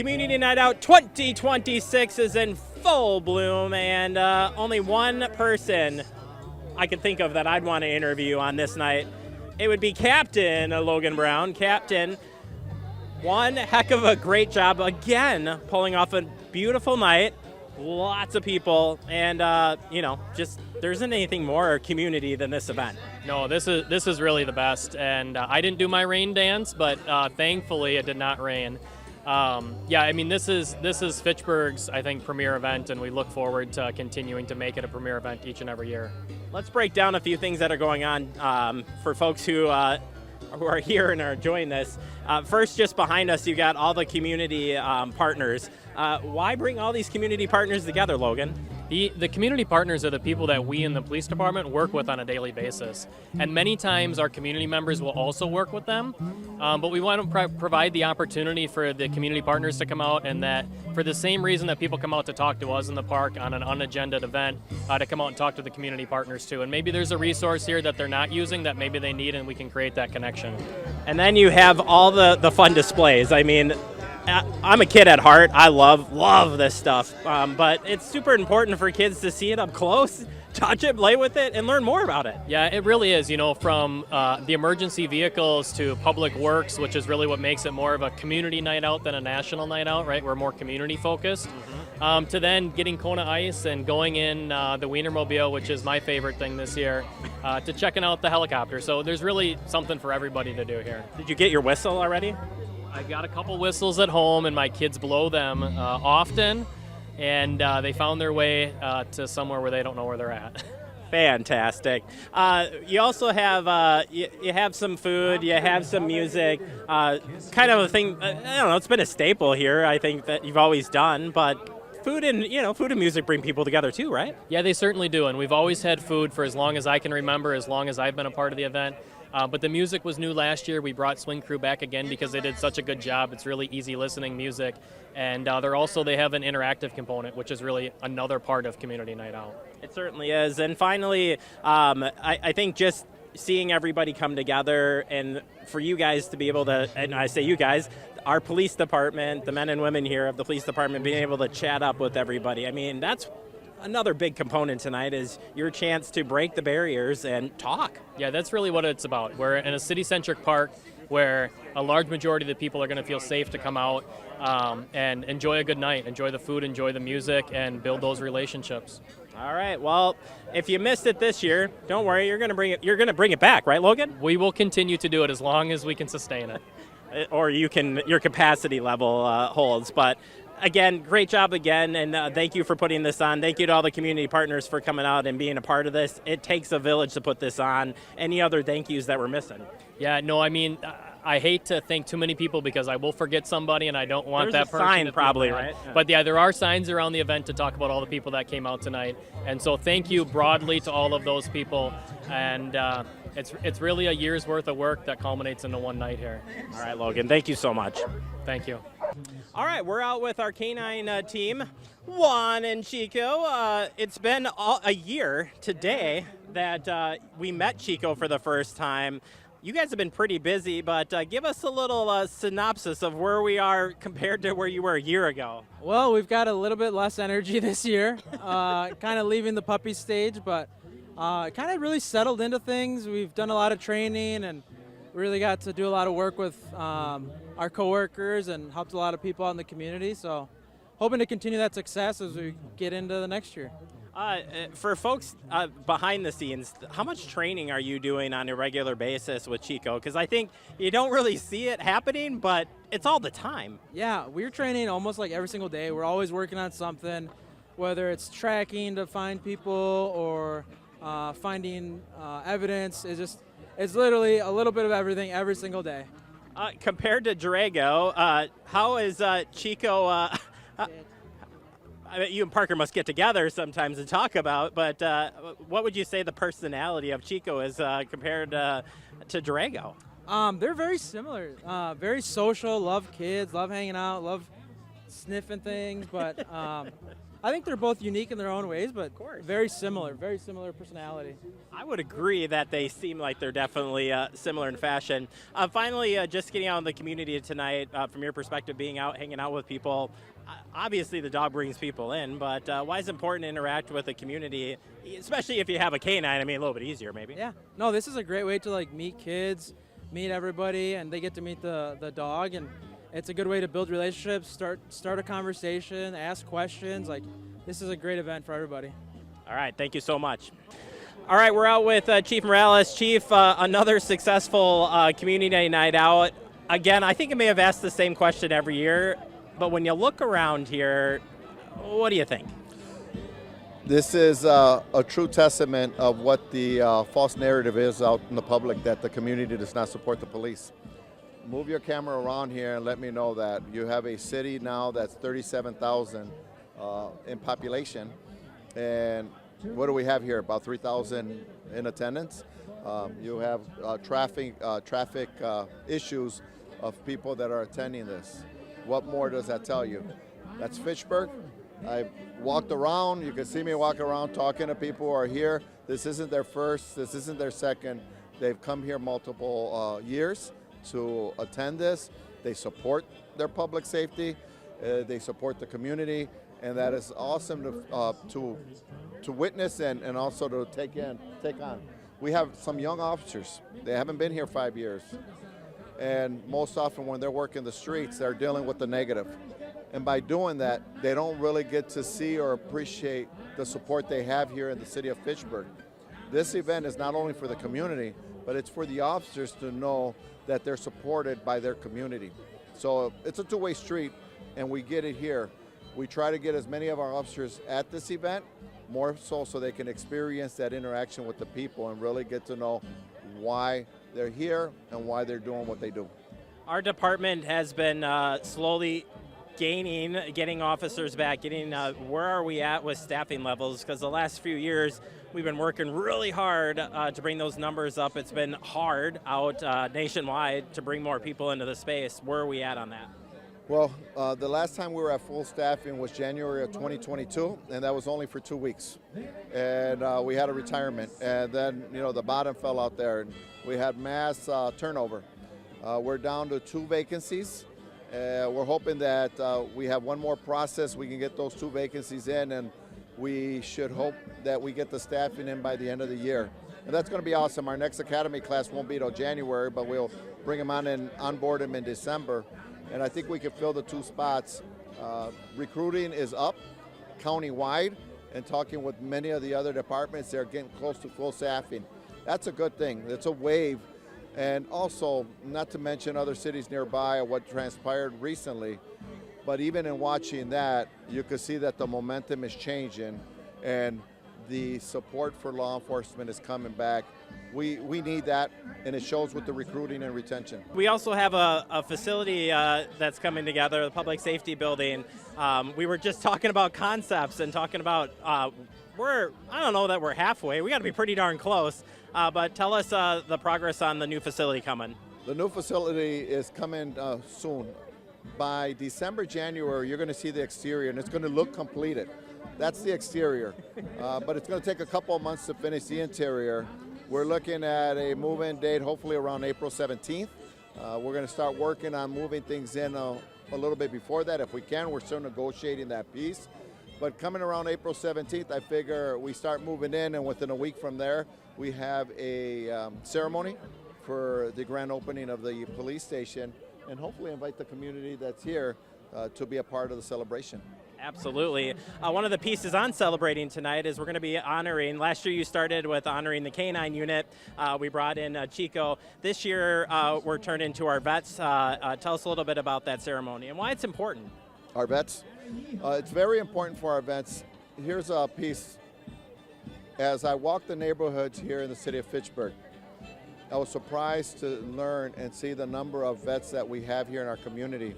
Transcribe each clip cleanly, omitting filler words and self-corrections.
Community Night Out 2026 is in full bloom, and only one person I could think of that I'd want to interview on this night. It would be Captain Logan Brown. Captain, one heck of a great job again, pulling off a beautiful night. Lots of people, and just there isn't anything more community than this event. No, this is really the best, and I didn't do my rain dance, but thankfully it did not rain. This is Fitchburg's, I think, premier event, and we look forward to continuing to make it a premier event each and every year. Let's break down a few things that are going on for folks who are here and are enjoying this. First, just behind us, you got all the community partners. Why bring all these community partners together, Logan? The community partners are the people that we in the police department work with on a daily basis. And many times our community members will also work with them. But we want to provide the opportunity for the community partners to come out, and that for the same reason that people come out to talk to us in the park on an unagended event, to come out and talk to the community partners too. And maybe there's a resource here that they're not using that maybe they need, and we can create that connection. And then you have all the fun displays. I mean, I'm a kid at heart. I love this stuff, but it's super important for kids to see it up close, touch it, play with it, and learn more about it. Yeah, it really is. From the emergency vehicles to public works, which is really what makes it more of a community night out than a national night out, right? We're more community focused. Mm-hmm. To then getting Kona Ice and going in the Wienermobile, which is my favorite thing this year, to checking out the helicopter. So there's really something for everybody to do here. Did you get your whistle already? I've got a couple whistles at home, and my kids blow them often, and they found their way to somewhere where they don't know where they're at. Fantastic. You also have you have some food, you have some music, kind of a thing. I don't know. It's been a staple here. I think that you've always done, but food and music bring people together too, right? Yeah, they certainly do, and we've always had food for as long as I can remember, as long as I've been a part of the event. But the music was new last year. We brought Swing Crew back again because they did such a good job. It's really easy listening music. And they have an interactive component, which is really another part of Community Night Out. It certainly is. And finally, I think just seeing everybody come together, and for you guys to be able to, and I say you guys, our police department, the men and women here of the police department, being able to chat up with everybody. I mean, that's another big component tonight, is your chance to break the barriers and talk. Yeah, that's really what it's about. We're in a city-centric park where a large majority of the people are going to feel safe to come out and enjoy a good night, enjoy the food, enjoy the music, and build those relationships. All right. Well, if you missed it this year, don't worry. You're going to bring it. You're going to bring it back, right, Logan? We will continue to do it as long as we can sustain it. Or your capacity level holds, but. Again, great job again, and thank you for putting this on. Thank you to all the community partners for coming out and being a part of this. It takes a village to put this on. Any other thank yous that we're missing? Yeah, no, I mean, I hate to thank too many people because I will forget somebody, and I don't want There's that person. Sign probably, right? Yeah. But yeah, there are signs around the event to talk about all the people that came out tonight, and so thank you broadly to all of those people, and it's really a year's worth of work that culminates into one night here. All right, Logan, thank you so much. Thank you. All right, we're out with our K9 team, Juan and Chico. It's been a year today that we met Chico for the first time. You guys have been pretty busy, but give us a little synopsis of where we are compared to where you were a year ago. Well, we've got a little bit less energy this year, kind of leaving the puppy stage, but kind of really settled into things. We've done a lot of training and really got to do a lot of work with our coworkers and helped a lot of people out in the community. So hoping to continue that success as we get into the next year. For folks behind the scenes, how much training are you doing on a regular basis with Chico? Because I think you don't really see it happening, but it's all the time. Yeah, we're training almost like every single day. We're always working on something, whether it's tracking to find people or finding evidence. It's literally a little bit of everything every single day. Compared to Drago, how is Chico? I mean, you and Parker must get together sometimes to talk about, but what would you say the personality of Chico is compared to Drago? They're very similar. Very social, love kids, love hanging out, love sniffing things, but I think they're both unique in their own ways, but course. very similar personality. I would agree that they seem like they're definitely similar in fashion. Finally, just getting out in the community tonight, from your perspective, being out, hanging out with people, obviously the dog brings people in, but why is it important to interact with the community, especially if you have a canine? I mean, a little bit easier maybe. Yeah, no, this is a great way to like meet kids, meet everybody, and they get to meet the dog, and it's a good way to build relationships, start a conversation, ask questions. Like, this is a great event for everybody. All right, thank you so much. All right, we're out with Chief Morales. Chief, another successful community night out. Again, I think I may have asked the same question every year, but when you look around here, what do you think? This is a true testament of what the false narrative is out in the public, that the community does not support the police. Move your camera around here and let me know that you have a city now that's 37,000 in population, and what do we have here? About 3,000 in attendance. You have traffic issues of people that are attending this. What more does that tell you? That's Fitchburg. I walked around. You can see me walk around talking to people who are here. This isn't their first. This isn't their second. They've come here multiple years to attend this. They support their public safety. They support the community, and that is awesome to witness and also to take on. We have some young officers. They haven't been here 5 years, and most often when they're working the streets, they're dealing with the negative. And by doing that, they don't really get to see or appreciate the support they have here in the city of Fitchburg. This event is not only for the community, but it's for the officers to know that they're supported by their community. So it's a two-way street, and we get it here. We try to get as many of our officers at this event, more so they can experience that interaction with the people and really get to know why they're here and why they're doing what they do. Our department has been slowly getting officers back, where are we at with staffing levels? Because the last few years, we've been working really hard to bring those numbers up. It's been hard out nationwide to bring more people into the space. Where are we at on that? Well, the last time we were at full staffing was January of 2022, and that was only for 2 weeks. And we had a retirement, and then the bottom fell out there, and we had mass turnover. We're down to 2 vacancies. We're hoping that we have one more process. We can get those 2 vacancies in, and we should hope that we get the staffing in by the end of the year. And that's going to be awesome. Our next academy class won't be till January, but we'll bring them on and onboard them in December. And I think we can fill the 2 spots. Recruiting is up county-wide, and talking with many of the other departments, they're getting close to full staffing. That's a good thing. It's a wave. And also, not to mention other cities nearby or what transpired recently, but even in watching that, you can see that the momentum is changing and the support for law enforcement is coming back. We need that, and it shows with the recruiting and retention. We also have a facility that's coming together, the public safety building. We were just talking about concepts and talking about I don't know that we're halfway. We got to be pretty darn close. But tell us the progress on the new facility coming. The new facility is coming soon. By December, January, you're going to see the exterior, and it's going to look completed. That's the exterior. But it's going to take a couple of months to finish the interior. We're looking at a move-in date, hopefully around April 17th. We're going to start working on moving things in a little bit before that if we can. We're still negotiating that piece. But coming around April 17th, I figure we start moving in, and within a week from there, we have a ceremony for the grand opening of the police station, and hopefully invite the community that's here to be a part of the celebration. Absolutely. One of the pieces on celebrating tonight is we're going to be honoring, last year you started with honoring the K-9 unit. We brought in Chico. This year we're turned into our vets. Tell us a little bit about that ceremony and why it's important. Our vets? It's very important for our vets. Here's a piece. As I walk the neighborhoods here in the city of Fitchburg, I was surprised to learn and see the number of vets that we have here in our community.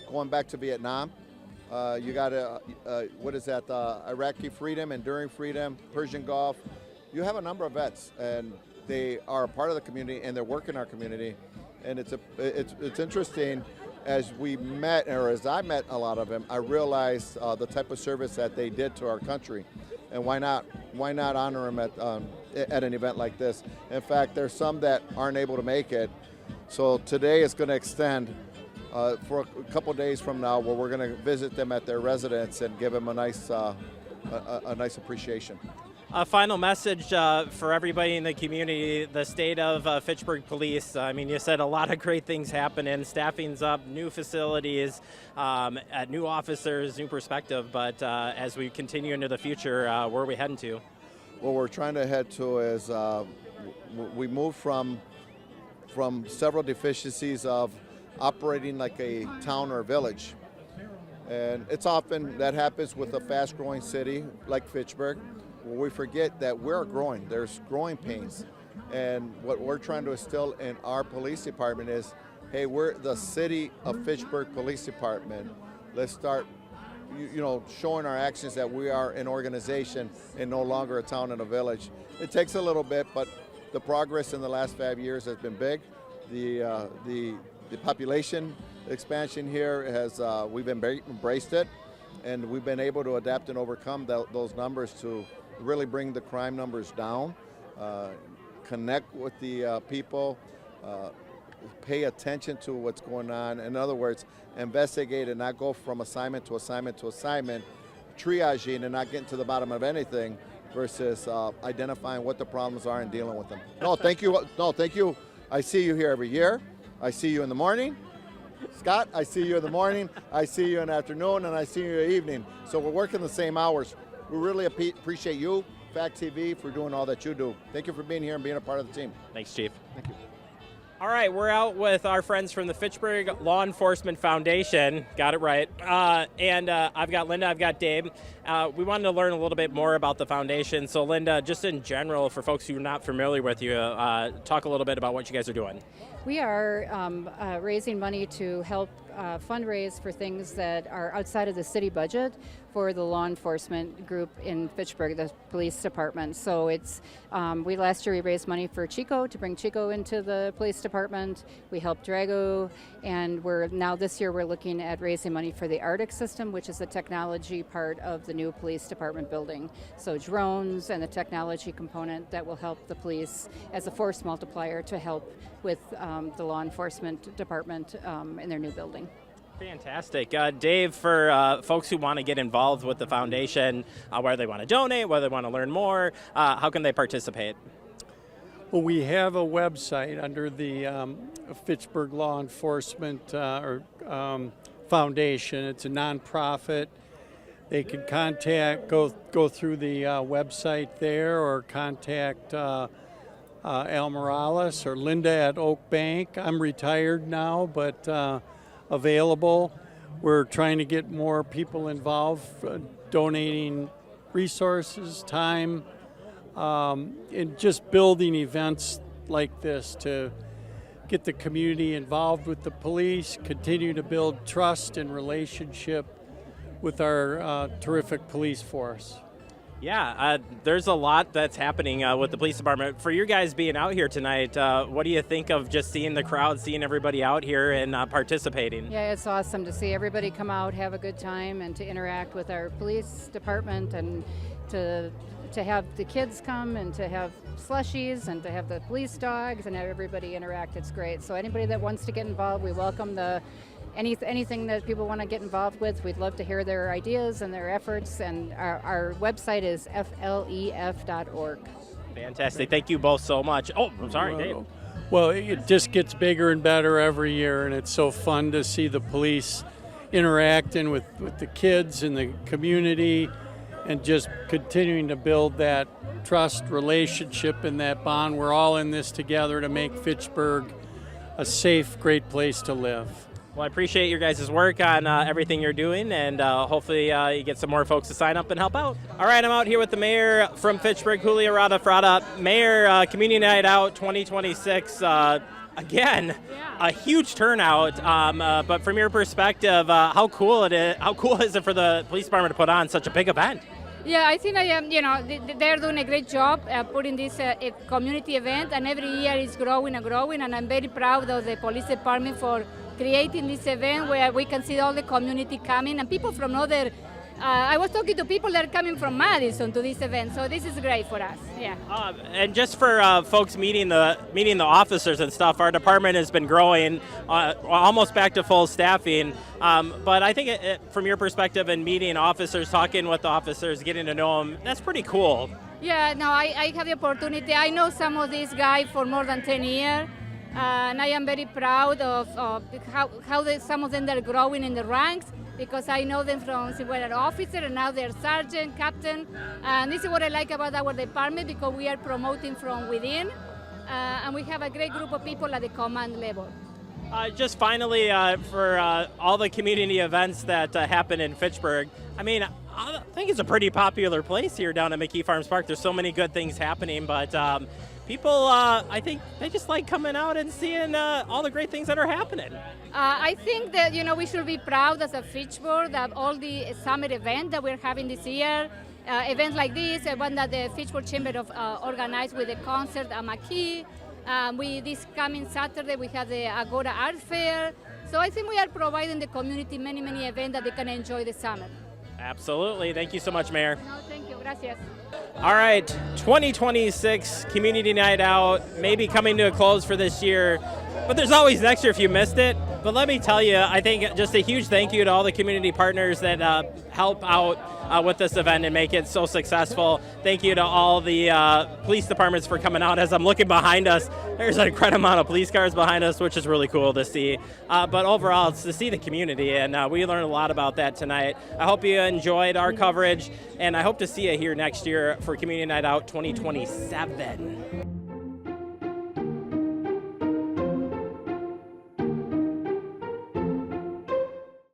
Going back to Vietnam, you got Iraqi freedom, enduring freedom, Persian Gulf. You have a number of vets, and they are a part of the community, and they work in our community. And it's interesting as we met, or as I met a lot of them, I realized the type of service that they did to our country, and why not honor them at an event like this. In fact, there's some that aren't able to make it, so today is going to extend for a couple days from now, where we're going to visit them at their residence and give them a nice appreciation. A final message for everybody in the community, the state of Fitchburg Police. I mean, you said a lot of great things happening, staffing's up, new facilities, new officers, new perspective, but as we continue into the future, where are we heading to? What we're trying to head to is we move from several deficiencies of operating like a town or a village. And it's often that happens with a fast-growing city like Fitchburg, where we forget that we're growing. There's growing pains. And what we're trying to instill in our police department is, hey, we're the City of Fitchburg Police Department. Let's start showing our actions that we are an organization and no longer a town and a village. It takes a little bit, but the progress in the last 5 years has been big. The population expansion here has, we've embraced it, and we've been able to adapt and overcome those numbers to really bring the crime numbers down, connect with the people, pay attention to what's going on. In other words, investigate and not go from assignment to assignment to assignment, triaging and not getting to the bottom of anything versus identifying what the problems are and dealing with them. No, thank you. No, thank you. I see you here every year. I see you in the morning. Scott, I see you in the morning, I see you in the afternoon, and I see you in the evening. So we're working the same hours. We really appreciate you, Fact TV, for doing all that you do. Thank you for being here and being a part of the team. Thanks, Chief. Thank you. All right, we're out with our friends from the Fitchburg Law Enforcement Foundation. Got it right. And I've got Linda, I've got Dave. We wanted to learn a little bit more about the foundation. So Linda, just in general, for folks who are not familiar with you, talk a little bit about what you guys are doing. We are raising money to help fundraise for things that are outside of the city budget for the law enforcement group in Fitchburg, the police department. So it's last year we raised money for Chico, to bring Chico into the police department. We helped Drago, and this year we're looking at raising money for the Arctic system, which is the technology part of the new police department building. So drones and the technology component that will help the police as a force multiplier to help with the law enforcement department in their new building. Fantastic. Dave, for folks who want to get involved with the foundation, whether they want to donate, whether they want to learn more, how can they participate? Well, we have a website under the Fitchburg Law Enforcement Foundation. It's a nonprofit. They can go through the website there, or contact Al Morales or Linda at Oak Bank. I'm retired now, but available. We're trying to get more people involved, donating resources, time, and just building events like this to get the community involved with the police, continue to build trust and relationship with our terrific police force. Yeah, there's a lot that's happening with the police department. For you guys being out here tonight, what do you think of just seeing the crowd, seeing everybody out here and participating? Yeah, it's awesome to see everybody come out, have a good time, and to interact with our police department, and to have the kids come and to have slushies and to have the police dogs and have everybody interact. It's great. So anybody that wants to get involved, we welcome anything that people want to get involved with. We'd love to hear their ideas and their efforts, and our website is flef.org. Fantastic. Thank you both so much. Oh, I'm sorry, Dave. Well, it just gets bigger and better every year, and it's so fun to see the police interacting with the kids and the community, and just continuing to build that trust relationship and that bond. We're all in this together to make Fitchburg a safe, great place to live. Well, I appreciate your guys' work on everything you're doing, and hopefully you get some more folks to sign up and help out. All right, I'm out here with the mayor from Fitchburg, Julio Rada Frada. Mayor, Community Night Out 2026, again, a huge turnout. But from your perspective, how cool is it for the police department to put on such a big event? Yeah, I think they're doing a great job putting this community event, and every year it's growing and growing, and I'm very proud of the police department for creating this event where we can see all the community coming and people from other. I was talking to people that are coming from Madison to this event, so this is great for us. Yeah. And just for folks meeting the officers and stuff, our department has been growing, almost back to full staffing. But I think from your perspective and meeting officers, talking with the officers, getting to know them, that's pretty cool. Yeah, no, I have the opportunity. I know some of these guys for more than 10 years, and I am very proud of how some of them are growing in the ranks, because I know them from when they were an officer and now they're sergeant, captain. And this is what I like about our department, because we are promoting from within, and we have a great group of people at the command level. Just finally, for all the community events that happen in Fitchburg, I mean, I think it's a pretty popular place here down at McKee Farms Park. There's so many good things happening, but people, I think they just like coming out and seeing all the great things that are happening. I think that, we should be proud as a Fitchburg that all the summer events that we're having this year, events like this, one that the Fitchburg Chamber of organized with the concert at McKee. This coming Saturday, we have the Agora Art Fair. So I think we are providing the community many events that they can enjoy the summer. Absolutely. Thank you so much, Mayor. No, thank you. Gracias. All right, 2026 Community Night Out may be coming to a close for this year, but there's always next year if you missed it. But let me tell you, I think just a huge thank you to all the community partners that help out with this event and make it so successful. Thank you to all the police departments for coming out. As I'm looking behind us, there's an incredible amount of police cars behind us, which is really cool to see. But overall, it's to see the community, and we learned a lot about that tonight. I hope you enjoyed our coverage, and I hope to see you here next year for Community Night Out 2027.